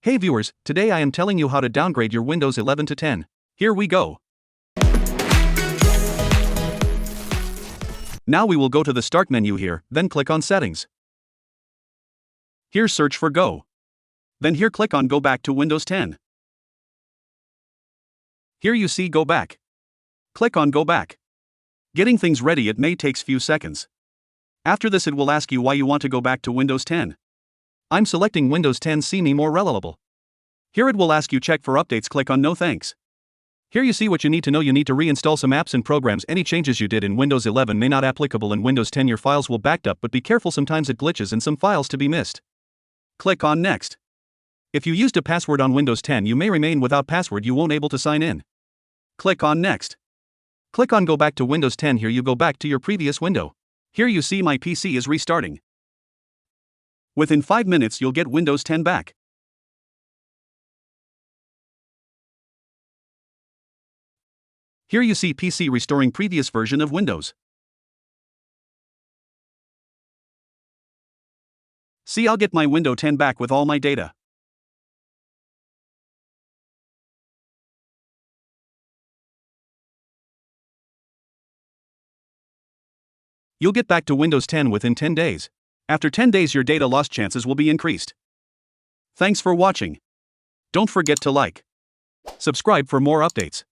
Hey viewers, today I am telling you how to downgrade your Windows 11 to 10. Here we go. Now we will go to the Start menu here, then click on Settings. Here search for Go. Then here click on Go Back to Windows 10. Here you see Go Back. Click on Go Back. Getting things ready, it may takes few seconds. After this it will ask you why you want to go back to Windows 10. I'm selecting Windows 10, see me more reliable. Here it will ask you check for updates, click on No thanks. Here you see what you need to know. You need to reinstall some apps and programs. Any changes you did in Windows 11 may not applicable in Windows 10. Your files will backed up, but be careful, sometimes it glitches and some files to be missed. Click on Next. If you used a password on Windows 10, you may remain without password, you won't able to sign in. Click on Next. Click on Go Back to Windows 10. Here you go back to your previous window. Here you see my PC is restarting. Within 5 minutes you'll get Windows 10 back. Here you see PC restoring previous version of Windows. See, I'll get my Windows 10 back with all my data. You'll get back to Windows 10 within 10 days. After 10 days your data loss chances will be increased. Thanks for watching. Don't forget to like, subscribe for more updates.